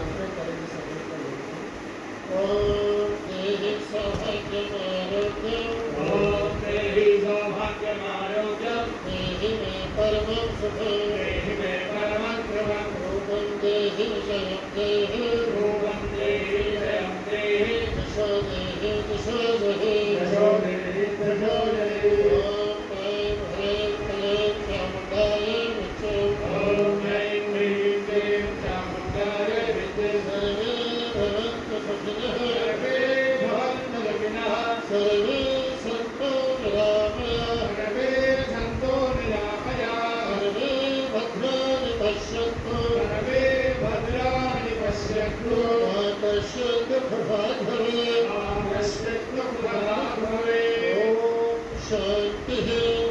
आपले करायचे सगळे ओम देहि सौभाग्यमारोग्यम ओम देहि सौभाग्यमारोग्यम देहि मे परमं सुखं देहि मे परमं सुखं रूपं देहि जयं देहि रूपं देहि जयं देहि यशो देहि यशो देहि यशो देहि यशो देहि ओम ऐं ह्रीं क्लीं चामुण्डाय विद्ये ओम ऐं ह्रीं क्लीं चामुण्डाय विद्ये सर्वे भवन्तु सुखिनः सर्वे भवन्तु सुखिनः सर्वे सन्तु निरामयाः सर्वे सन्तु निरामयाः सर्वे भद्राणि पश्यन्तु सर्वे भद्राणि पश्यन्तु मा कश्चित् दुःखभाग् भवेत् मा कश्चित् दुःखभाग् भवेत् ओम शान्तिः